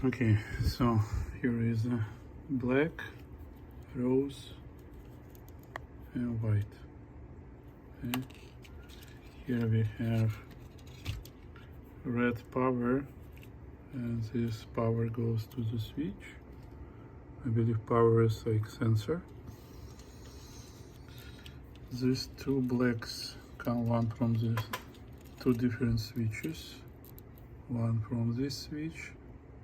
Okay, so here is black, rose and white. Okay. Here we have red power, and this power goes to the switch. I believe power is like sensor. These two blacks come one from the two different switches. One from this switch,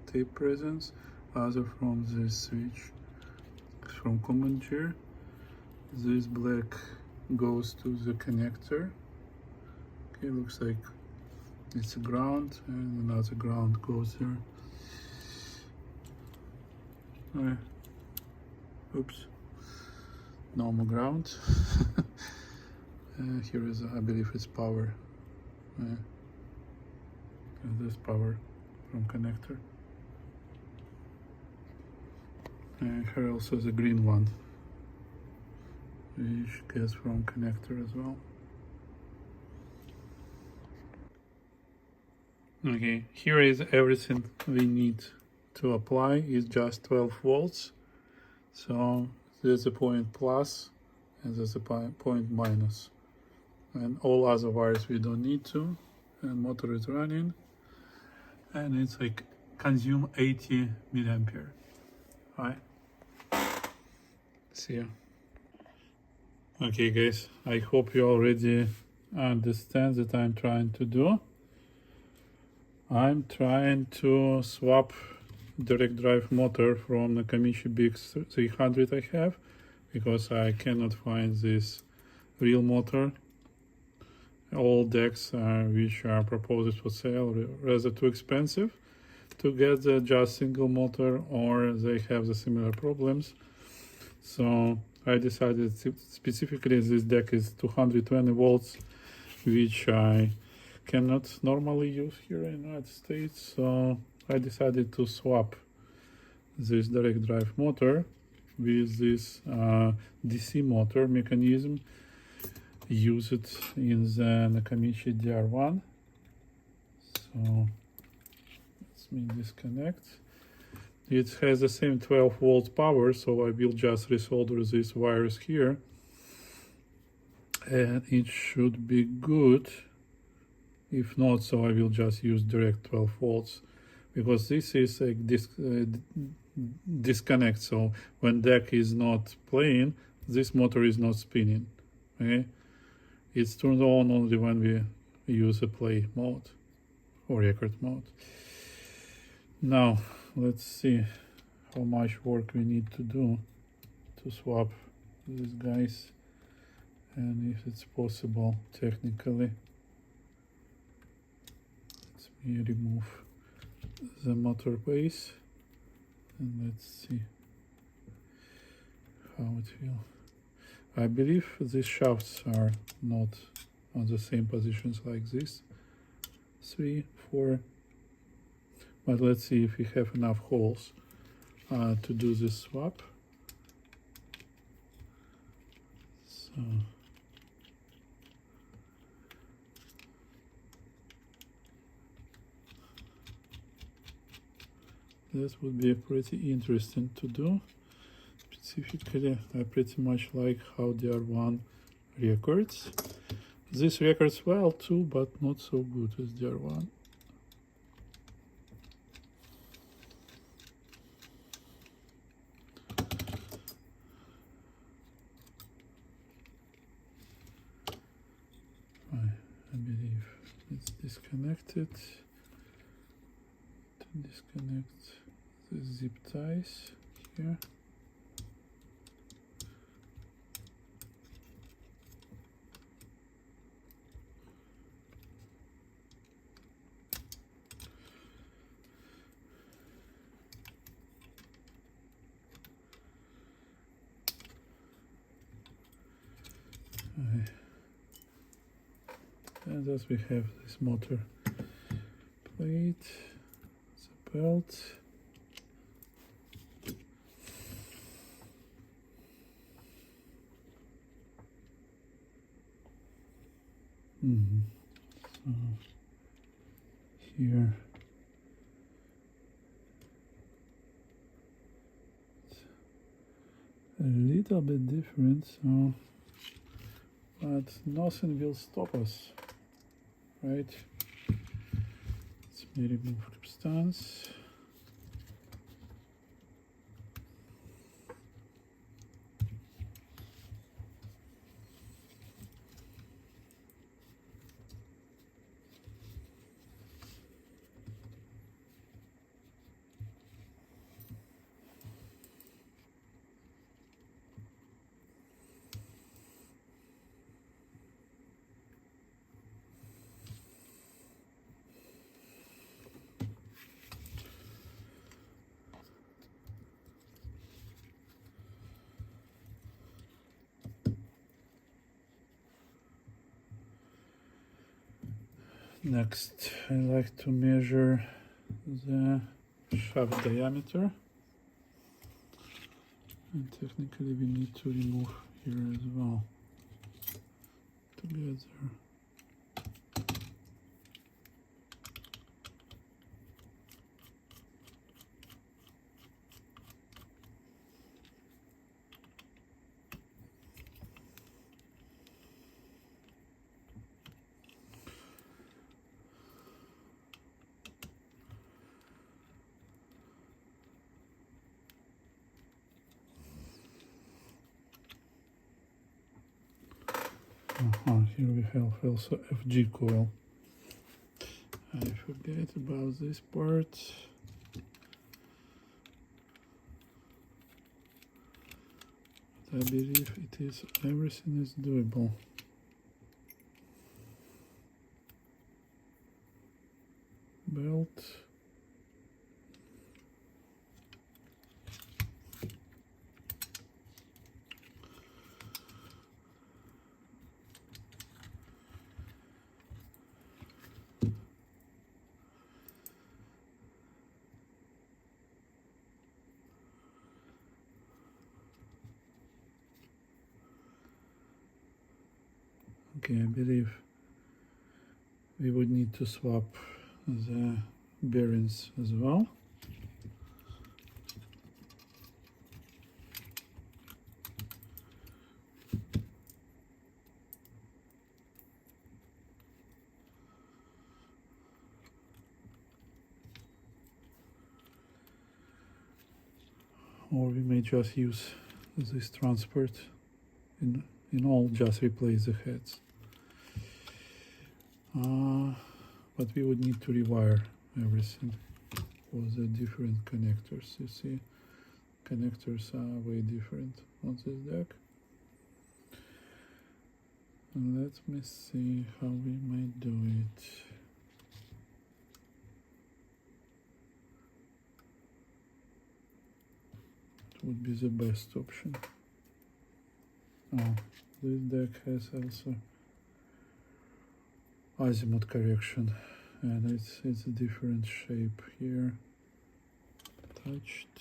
tape presence, other from this switch. From common gear, this black goes to the connector. Okay, looks like it's a ground, and another ground goes there. Oops, normal ground. Here is, I believe it's power. This power from connector. And here also the green one, which gets from connector as well. Okay, here is everything we need to apply. Is just 12 volts. So there's a point plus and there's a point minus. And all other wires we don't need to. And motor is running. And it's like consume 80 milliampere. Right? See ya. Okay guys, I hope you already understand that I'm trying to do. I'm trying to swap direct drive motor from Nakamichi BX-300 I have, because I cannot find this real motor. All decks which are proposed for sale are rather too expensive to get the just single motor, or they have the similar problems. So I decided specifically this deck is 220 volts, which I cannot normally use here in the United States. So I decided to swap this direct drive motor with this DC motor mechanism used in the Nakamichi DR-1. So let me disconnect. It has the same 12 volts power, so I will just resolder these wires here, and it should be good. If not, so I will just use direct 12 volts, because this is a disconnect. So when deck is not playing, this motor is not spinning. Okay, it's turned on only when we use a play mode or record mode. Now let's see how much work we need to do to swap these guys, and if it's possible technically. Let me remove the motor base and let's see how it will. I believe these shafts are not on the same positions like this. 3, 4. But let's see if we have enough holes to do this swap. So this would be pretty interesting to do. Specifically, I pretty much like how DR-1 records. This records well too, but not so good as DR-1. I believe it's disconnected. To disconnect the zip ties here. And thus we have this motor plate, the belt, so here little bit different, so but nothing will stop us, right? Let me remove substance. Next, I like to measure the shaft diameter, and technically we need to remove here as well together. Here we have also FG coil. I forget about this part. But I believe it is, everything is doable. Belt. Okay, I believe we would need to swap the bearings as well. Or we may just use this transport in all, just replace the heads. But we would need to rewire everything for the different connectors. You see, connectors are way different on this deck. And let me see how we might do it. It would be the best option. Oh, this deck has also azimuth correction, and it's a different shape here. Touched.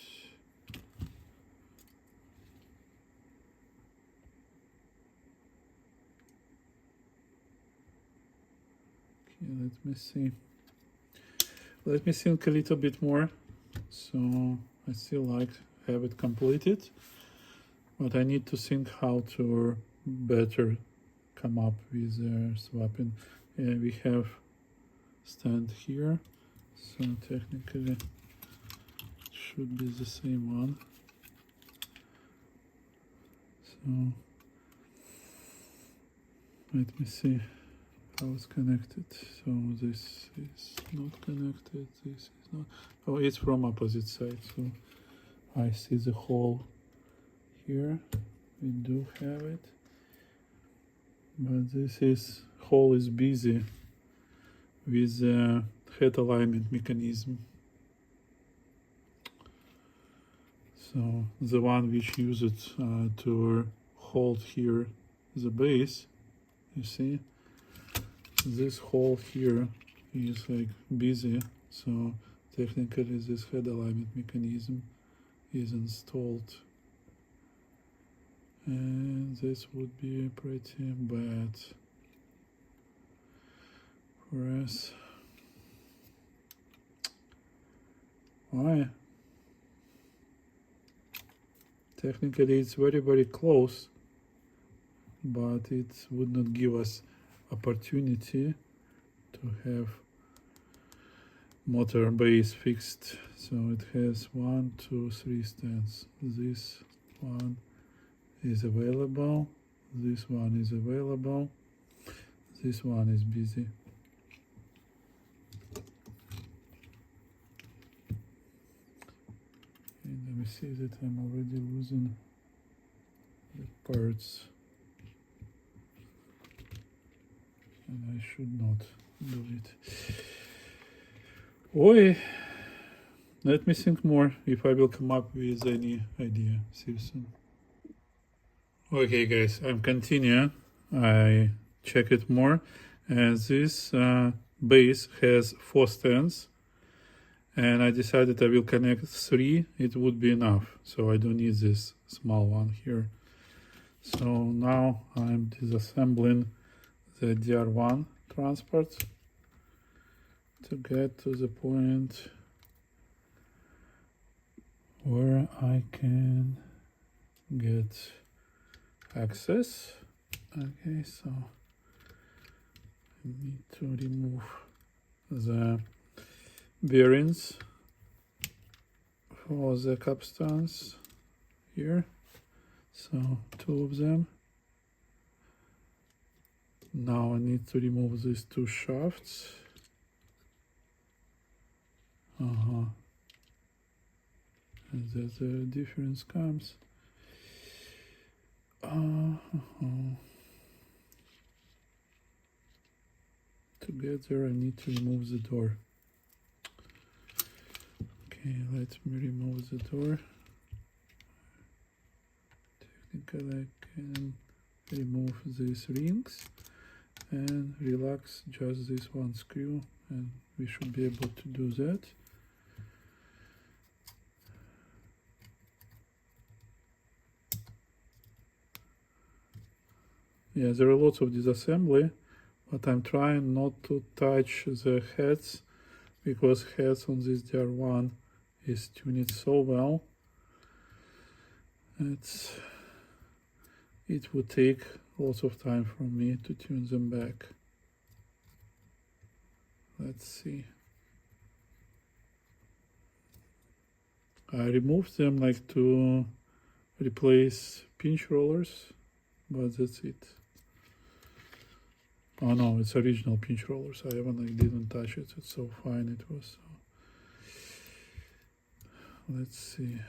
Okay, let me see. Let me think a little bit more. So I still like to have it completed, but I need to think how to better come up with swapping. We have stand here, so technically it should be the same one. So let me see how it's connected. So this is not connected, this is not. Oh, it's from opposite side, so I see the hole here. We do have it, but this hole is busy with the head alignment mechanism. So the one which used to hold here the base, you see, this hole here is like busy, so technically this head alignment mechanism is installed, and this would be pretty bad for us. Why? technically it's very close, but it would not give us opportunity to have motor base fixed. So it has 1, 2, 3 stands. This one is available, this one is available, this one is busy. And let me see that I'm already losing the parts, and I should not do it. Oi, let me think more if I will come up with any idea. See you soon. Okay guys, I'm continuing. I check it more, and this base has 4 stands, and I decided I will connect 3. It would be enough, so I don't need this small one here. So now I'm disassembling the DR-1 transport to get to the point where I can get access. Okay, so I need to remove the bearings for the capstans here. So 2 of them. Now I need to remove these 2 shafts. And that's the difference comes. Together I need to remove the door. Okay, let me remove the door. Technically I can remove these rings and relax just this one screw, and we should be able to do that. Yeah, there are lots of disassembly, but I'm trying not to touch the heads, because heads on this DR-1 is tuned so well. It would take lots of time from me to tune them back. Let's see. I removed them like to replace pinch rollers, but that's it. Oh no, it's original pinch rollers. I even didn't touch it. It's so fine it was. So let's see.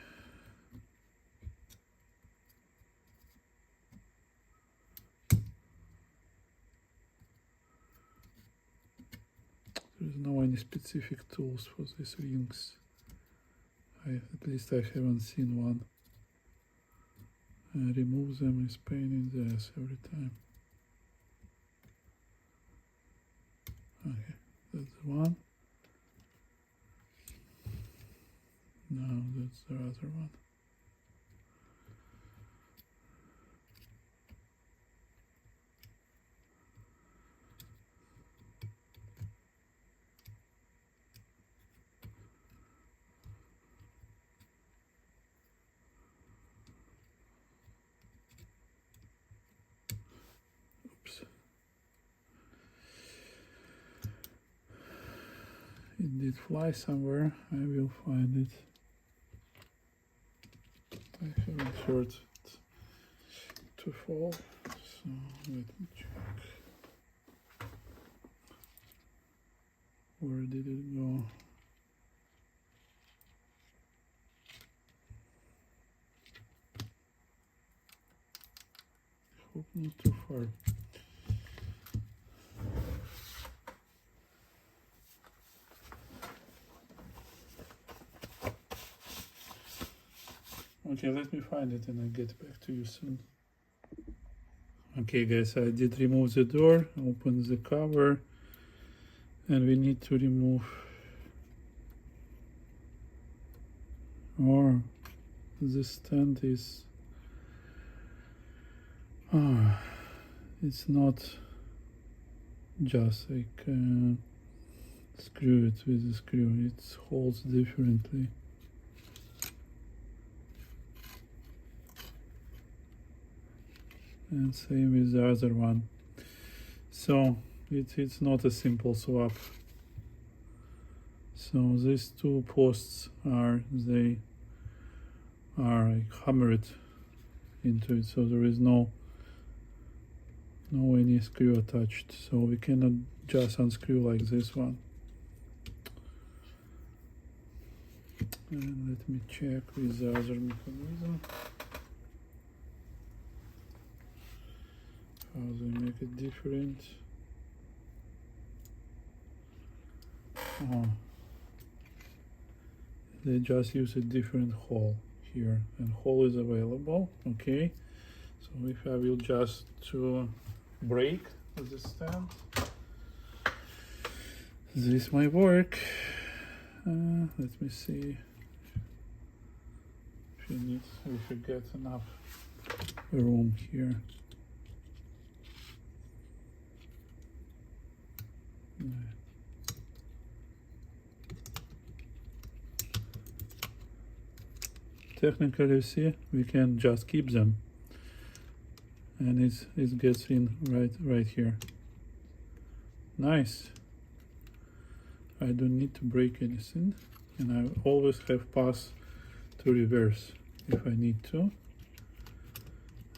There is no any specific tools for these rings. At least I haven't seen one. Remove them is pain in the ass every time. Okay, that's one. No, that's the other one. Oops. It did fly somewhere. I will find it. I haven't heard it to fall, so let me check. Where did it go? Hope not too far. Okay, let me find it and I'll get back to you soon. Okay guys, I did remove the door, open the cover, and we need to remove, or the stand is, it's not just like screw it with a screw, it holds differently. and same with the other one. So it's not a simple swap. So these two posts are like hammered into it, so there is no any screw attached, so we cannot just unscrew like this one. And let me check with the other mechanism how they make it different. Oh, they just use a different hole here, and hole is available. Okay, so if I will just to break the stand, this might work. Let me see if you get enough room here. Technically, you see, we can just keep them, and it gets in right here. Nice. I don't need to break anything, and I always have pass to reverse if I need to.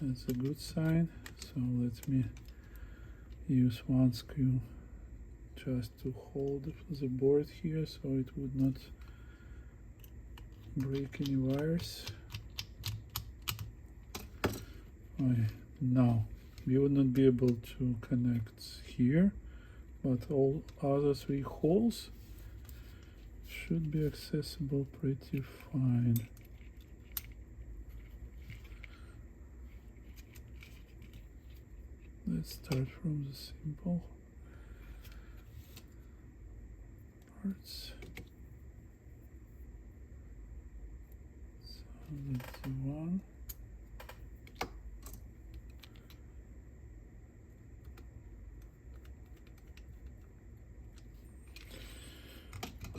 That's a good sign. So let me use one screw just to hold the board here so it would not break any wires. Now we would not be able to connect here, but all other three holes should be accessible pretty fine. Let's start from the simple parts. So that's the one.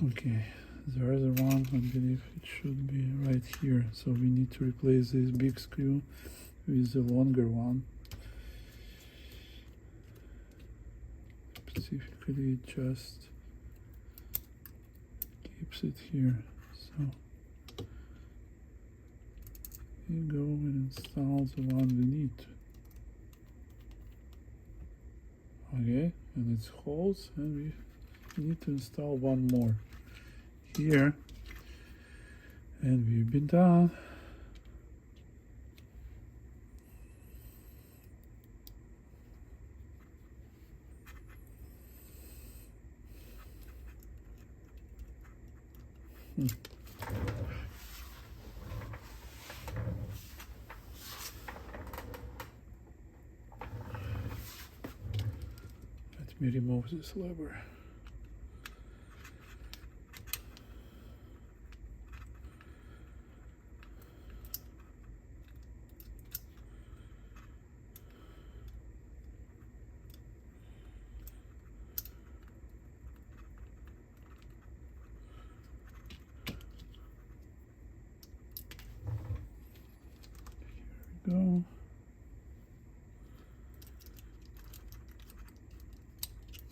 Okay, the other one, I believe it should be right here. So we need to replace this big screw with the longer one. Specifically, it just keeps it here. So you go and install the one we need. Okay, and it's holes, and we need to install one more here, and we've been done. Let me remove this lever. Go.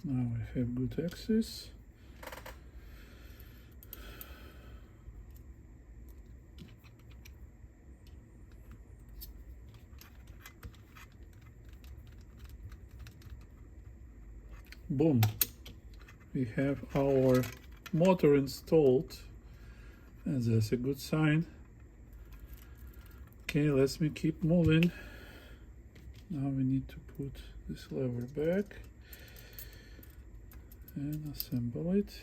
Now I have good access. Boom. We have our motor installed, and that's a good sign. Okay, let me keep moving. Now we need to put this lever back and assemble it.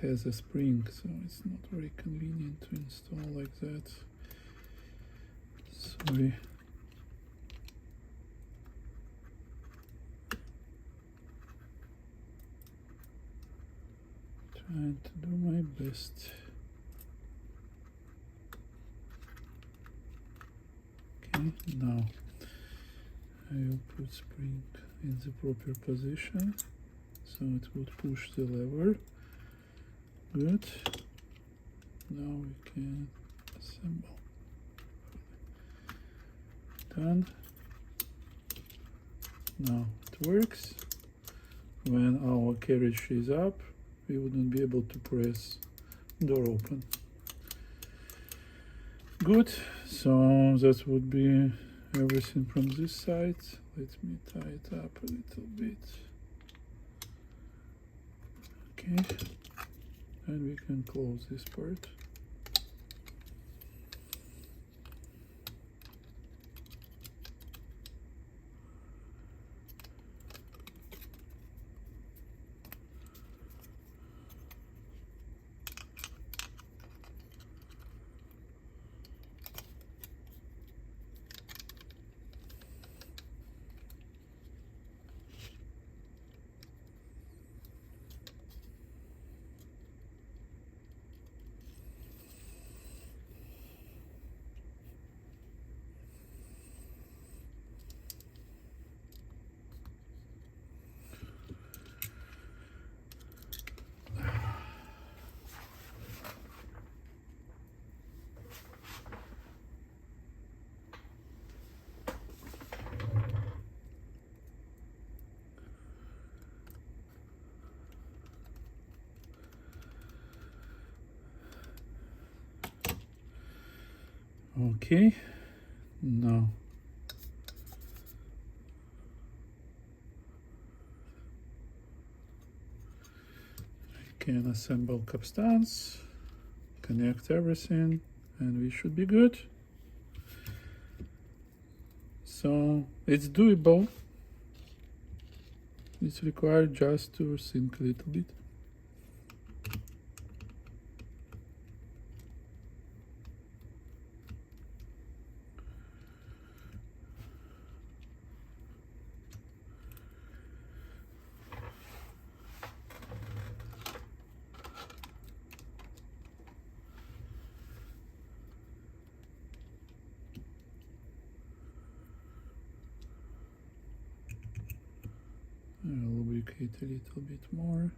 has a spring, so it's not very convenient to install like that. Sorry. Trying to do my best. Okay, now I will put spring in the proper position, so it would push the lever. Good. Now we can assemble. Done. Now it works. When our carriage is up, we wouldn't be able to press door open. Good. So that would be everything from this side. Let me tie it up a little bit. Okay. And we can close this part. Okay, now I can assemble capstans, connect everything, and we should be good. So it's doable. It's required just to think a little bit. I'll lubricate a little bit more.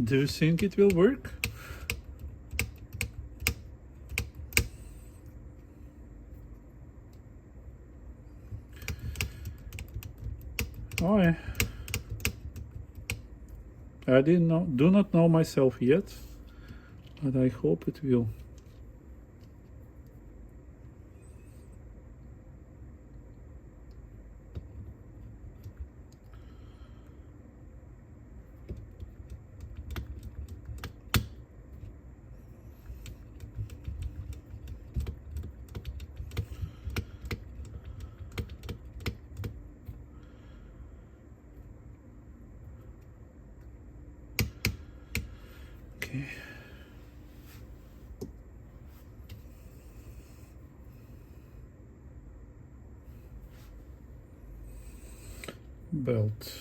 Do you think it will work? Oh, I do not know myself yet, but I hope it will. Okay. Belt.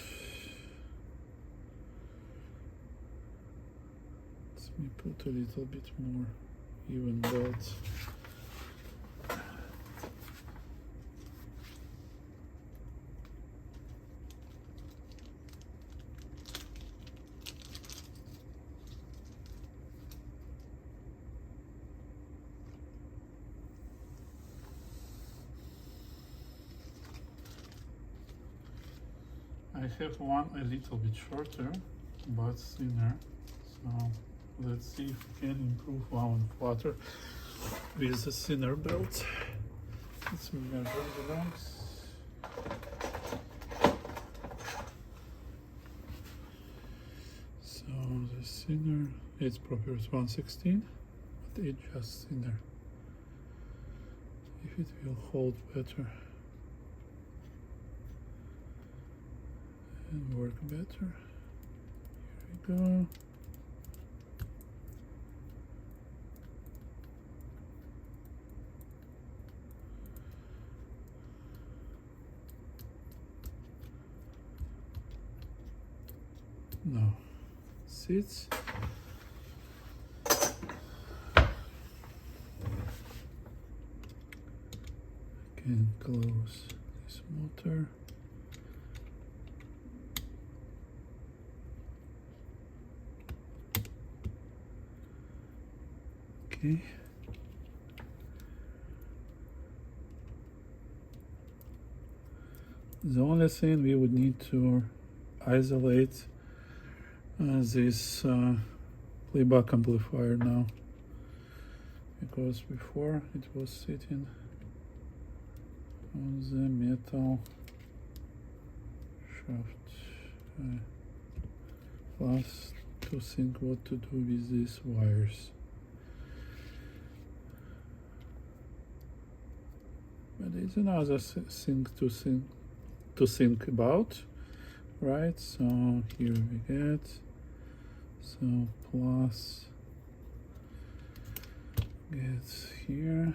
Let me put a little bit more even belt. I have one a little bit shorter, but thinner. So let's see if we can improve our flutter with a thinner belt. Let's measure the length. So the thinner, its proper is 116, but it's just thinner. If it will hold better and work better. Here we go. Now sits. Can close this motor. Okay. The only thing we would need to isolate this playback amplifier now, because before it was sitting on the metal shaft. Plus to think what to do with these wires. But there's another thing to think about, right? So here we get, so plus gets here.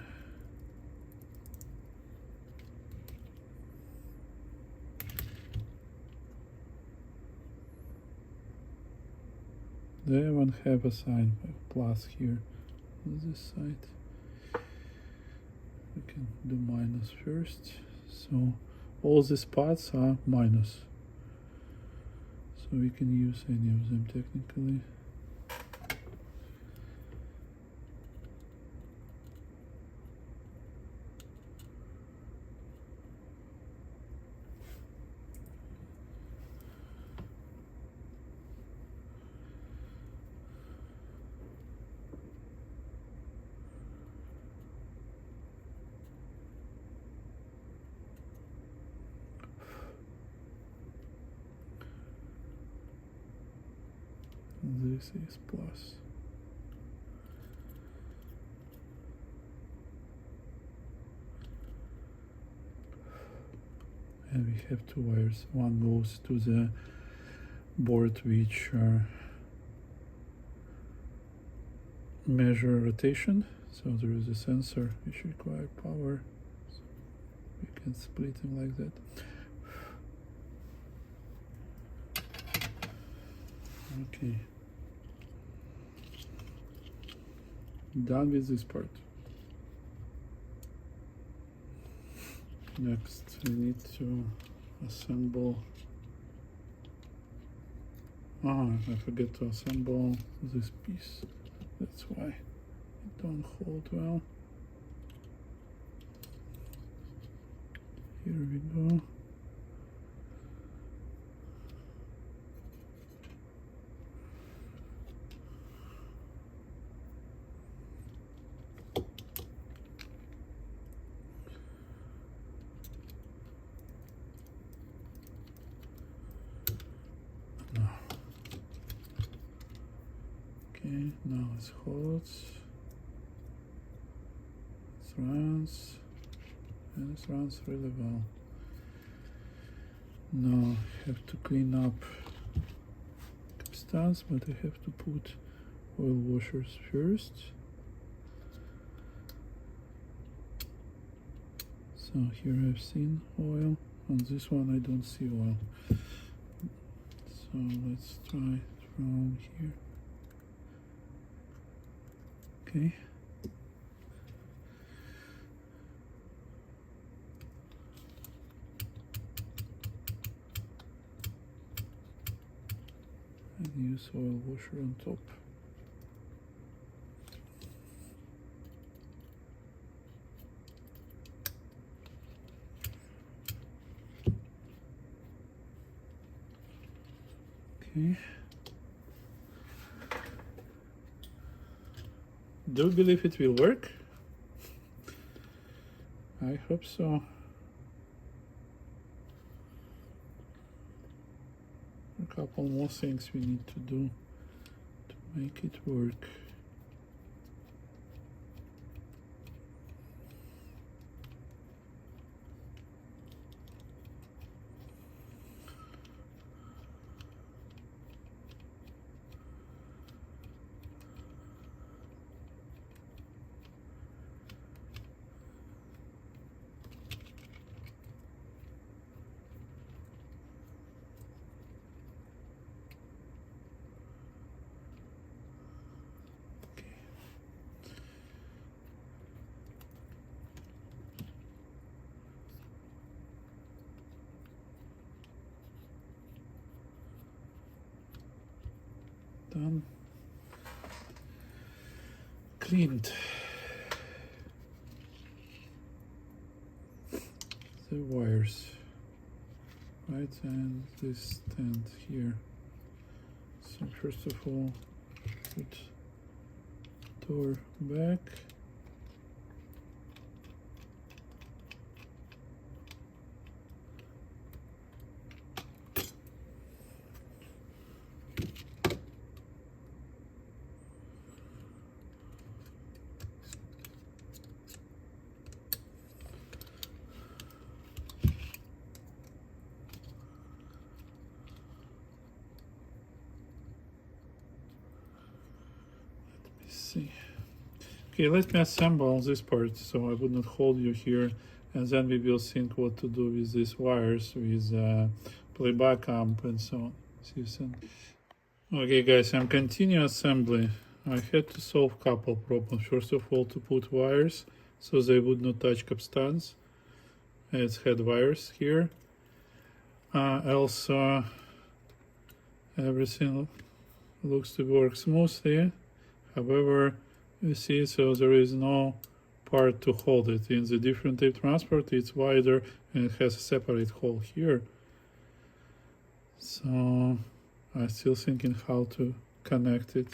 They won't have a sign plus here on this side. We can do minus first. So all these parts are minus. So we can use any of them technically. This is plus. And we have two wires. One goes to the board which measure rotation. So there is a sensor which requires power. So we can split them like that. Okay. Done with this part. Next, we need to assemble. I forget to assemble this piece. That's why it don't hold well. Here we go. Okay, now it holds, it runs, and it runs really well. Now I have to clean up capstans, but I have to put oil washers first. So here I've seen oil, on this one I don't see oil. So let's try it from here. Okay. And use oil washer on top. Okay. Do you believe it will work? I hope so. A couple more things we need to do to make it work. Done. Cleaned the wires, right, and this stand here. So first of all, put door back. See. Okay, let me assemble this part so I would not hold you here, and then we will think what to do with these wires, with playback amp and so on. See you soon. Okay guys, I'm continuing assembly. I had to solve a couple problems. First of all, to put wires so they would not touch capstans. It's had wires here. Also, everything looks to work smoothly. However, you see, so there is no part to hold it. In the different tape transport, it's wider and it has a separate hole here. So I'm still thinking how to connect it.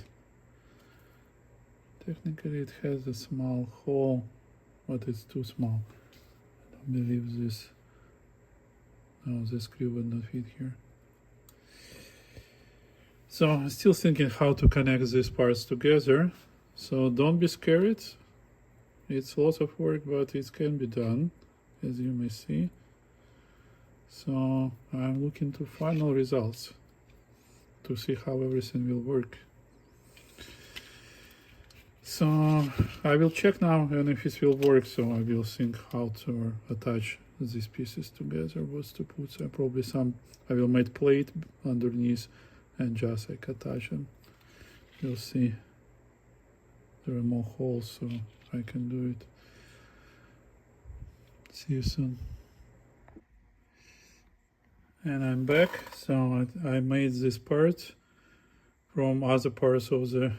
Technically, it has a small hole, but it's too small. I don't believe this. No, the screw would not fit here. So I'm still thinking how to connect these parts together. So don't be scared. It's lots of work, but it can be done, as you may see. So I'm looking to final results to see how everything will work. So I will check now, and if it will work, so I will think how to attach these pieces together, what to put. So probably I will make plate underneath and just like attach them. You'll see there are more holes, so I can do it. See you soon. And I'm back. So I made this part from other parts of the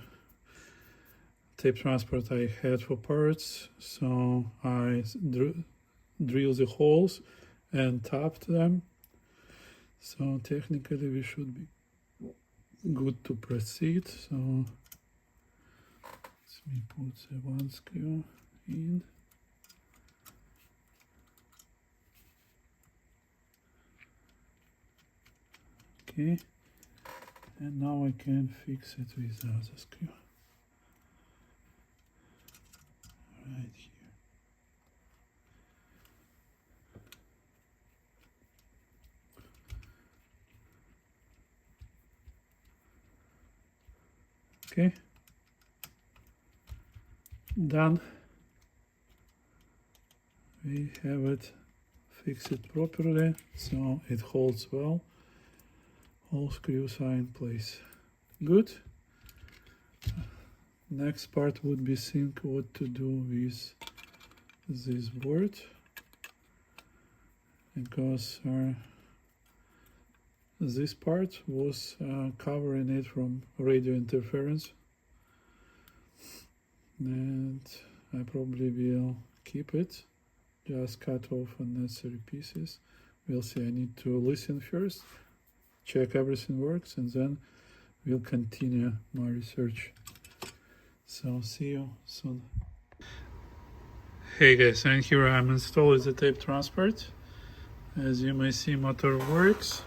tape transport I had for parts. So I drilled the holes and tapped them. So technically we should be good to proceed. So let me put the one screw in. Okay, and now I can fix it with the other screw right here. Okay, done. We have it fixed properly, so it holds well. All screws are in place. Good. Next part would be think what to do with this board, because this part was covering it from radio interference, and I probably will keep it, just cut off unnecessary pieces. We'll see. I need to listen first, check everything works, and then we'll continue my research. So see you soon. Hey guys, and here I'm installing the tape transport. As you may see, motor works,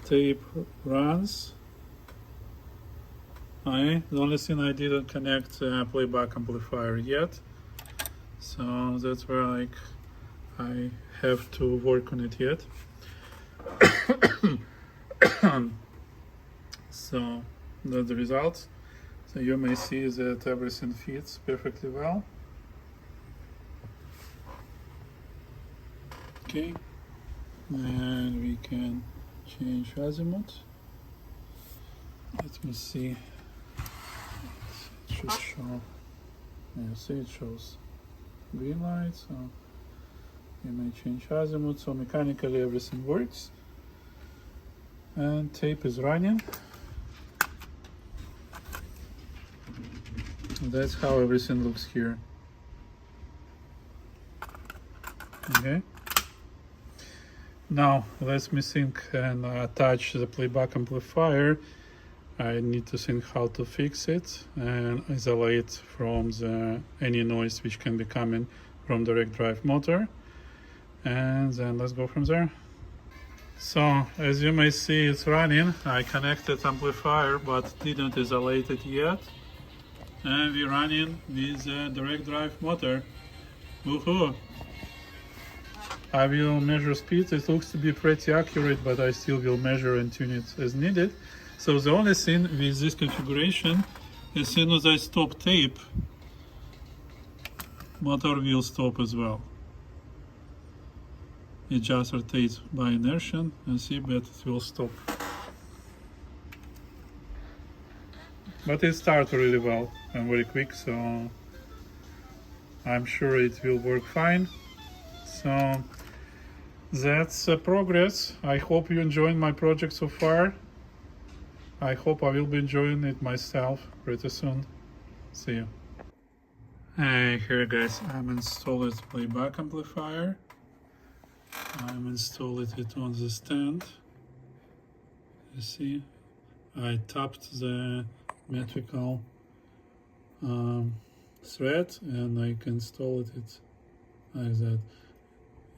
tape runs. The only thing I didn't connect playback amplifier yet, so that's where I have to work on it yet. So that's the result. So you may see that everything fits perfectly well. Okay, and we can change azimuth. Let me see. It should show. You see, it shows green light, so you may change azimuth. So mechanically everything works, and tape is running. That's how everything looks here. Okay. Now let me think and attach the playback amplifier. I need to think how to fix it and isolate from any noise which can be coming from direct drive motor, and then let's go from there. So as you may see, it's running. I connected amplifier but didn't isolate it yet, and we're running with a direct drive motor. Woohoo! I will measure speed. It looks to be pretty accurate, but I still will measure and tune it as needed. So the only thing with this configuration, as soon as I stop tape, motor will stop as well. It just rotates by inertia, and see, but it will stop. But it starts really well and very quick, so I'm sure it will work fine. So that's progress. I hope you enjoyed my project so far. I hope I will be enjoying it myself pretty soon. See you. Hey, here guys, I'm installing playback amplifier. I'm installing it on the stand. You see, I tapped the metrical thread and I can install it like that.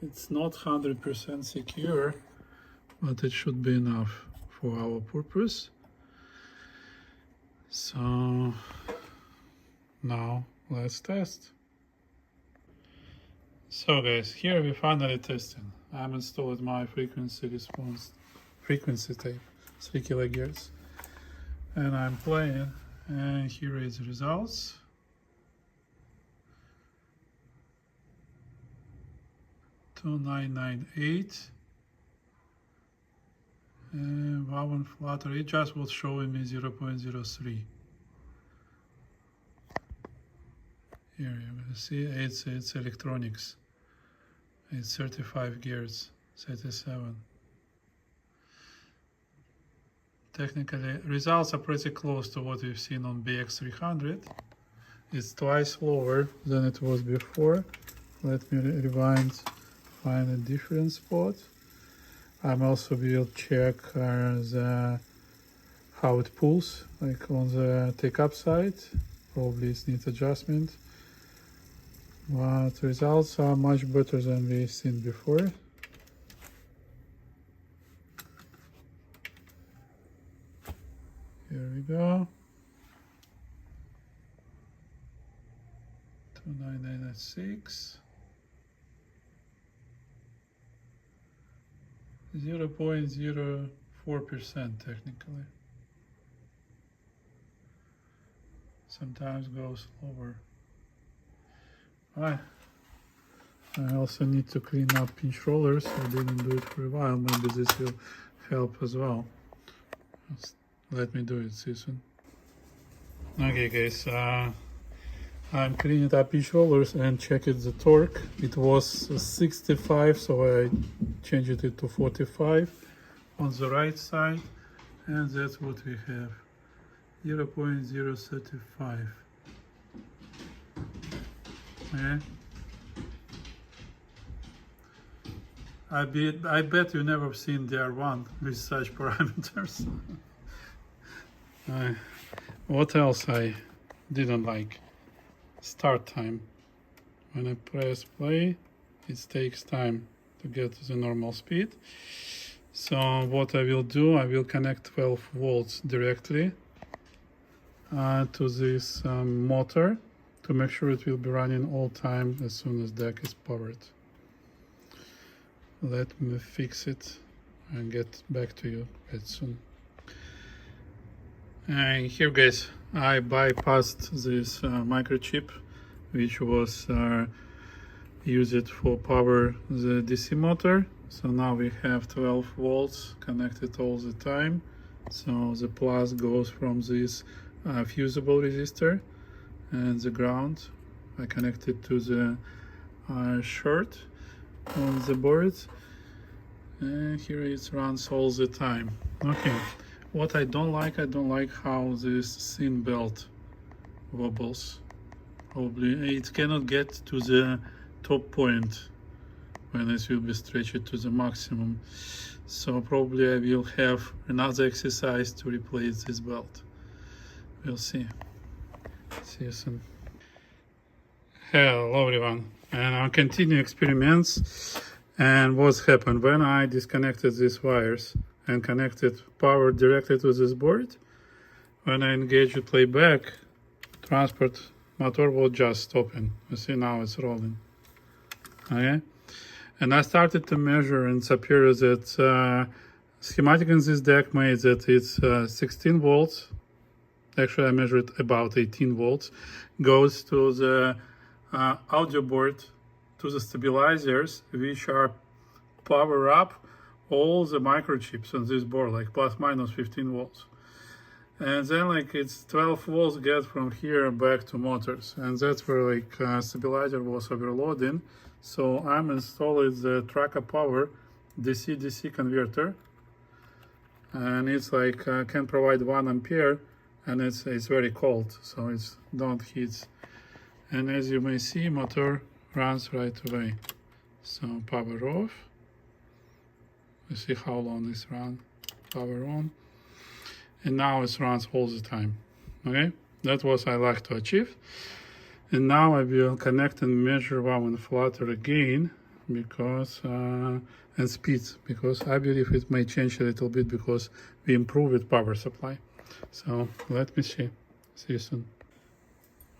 It's not 100% secure, but it should be enough for our purpose. So now let's test. So guys, here we finally testing. I'm installed my frequency tape, 3 kHz, and I'm playing, and here is the results. $2,998, and wow, and flutter, it just was showing me 0.03. Here you will see it's electronics. It's 35 Hz, 37. Technically, results are pretty close to what we've seen on BX-300. It's twice lower than it was before. Let me rewind, find a different spot. I'm also will check how it pulls, like on the take-up side. Probably it needs adjustment. But results are much better than we've seen before. Here we go. 2,996. 0.04% technically. Sometimes goes lower. I also need to clean up pinch rollers. I didn't do it for a while. Maybe this will help as well. Just let me do it, Susan. Okay guys, I'm cleaning up pinch rollers and checking the torque. It was 65, so I changed it to 45 on the right side, and that's what we have, 0.035. Okay. I bet you never seen DR-1 with such parameters. What else I didn't like? Start time. When I press play, it takes time to get to the normal speed. So what I will do, I will connect 12 volts directly to this motor to make sure it will be running all time as soon as deck is powered. Let me fix it and get back to you quite soon. And here guys, I bypassed this microchip which was used for power the DC motor. So now we have 12 volts connected all the time. So the plus goes from this fusible resistor, and the ground I connected to the short on the board, and here it runs all the time. Okay, what I don't like how this thin belt wobbles. Probably it cannot get to the top point when it will be stretched to the maximum. So probably I will have another exercise to replace this belt. We'll see. See you soon. Hello everyone, and I'll continue experiments. And what's happened when I disconnected these wires and connected power directly to this board, when I engage the playback, transport motor was just stopping. You see now it's rolling. Okay, and I started to measure, and it appears that schematic in this deck made that it's 16 volts. Actually, I measured about 18 volts. Goes to the audio board, to the stabilizers, which are power up all the microchips on this board, like plus minus 15 volts. And then like it's 12 volts get from here back to motors, and that's where like stabilizer was overloading. So I'm installing the tracker power DC-DC converter, and it's like can provide 1 ampere, and it's very cold, so it's don't heat. And as you may see, motor runs right away. So power off. You see how long it's run. Power on. And now it runs all the time. Okay, that's what I like to achieve. And now I will connect and measure wow and flutter again, because and speed, because I believe it may change a little bit because we improved power supply. So let me see. See you soon.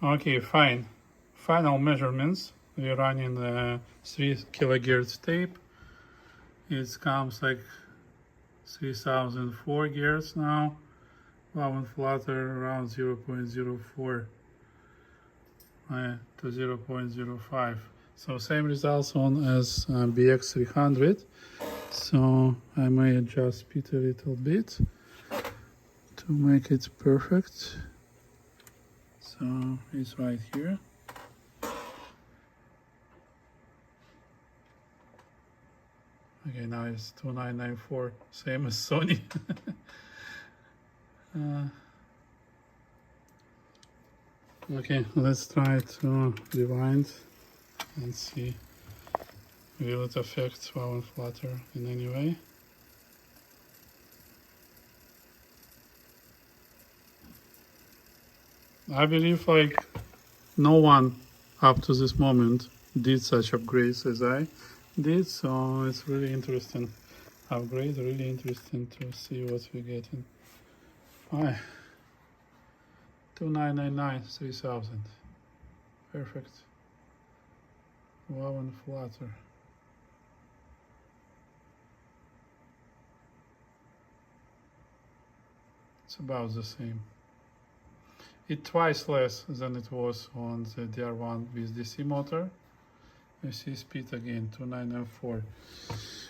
Okay, fine. Final measurements. We're running 3 kilohertz tape. It comes like 3004 gears now. Wow and flutter around 0.04 to 0.05. So same results on as BX-300. So I may adjust speed a little bit to make it perfect. So it's right here. Okay, now it's 2994, same as Sony. Okay, let's try to rewind and see will it affect wow and flutter in any way. I believe like no one up to this moment did such upgrades as I did, so it's really interesting upgrade, really interesting to see what we're getting. Alright, 2999, 3000, perfect. Wow and flutter. It's about the same. It's twice less than it was on the DR-1 with DC motor. You see speed again, 2994.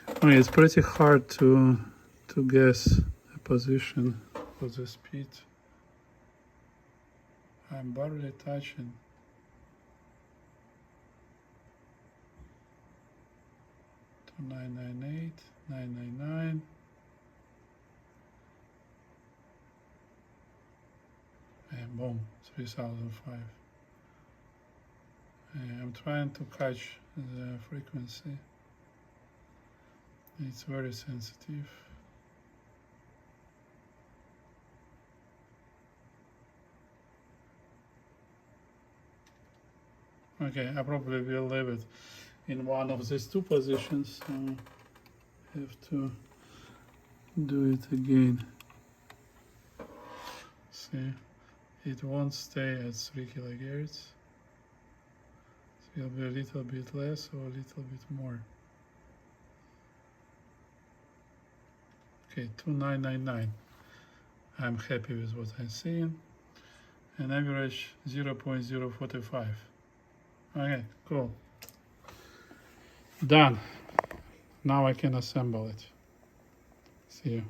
Okay, it's pretty hard to guess a position for the speed. I'm barely touching. To 998, 999. And boom, 3005. I'm trying to catch the frequency. It's very sensitive. Okay, I probably will leave it in one of these two positions, so I have to do it again. See, it won't stay at 3 kilohertz. It will be a little bit less or a little bit more. Okay, 2999. I'm happy with what I'm seeing. An average 0.045. Okay, cool. Done. Now I can assemble it. See you.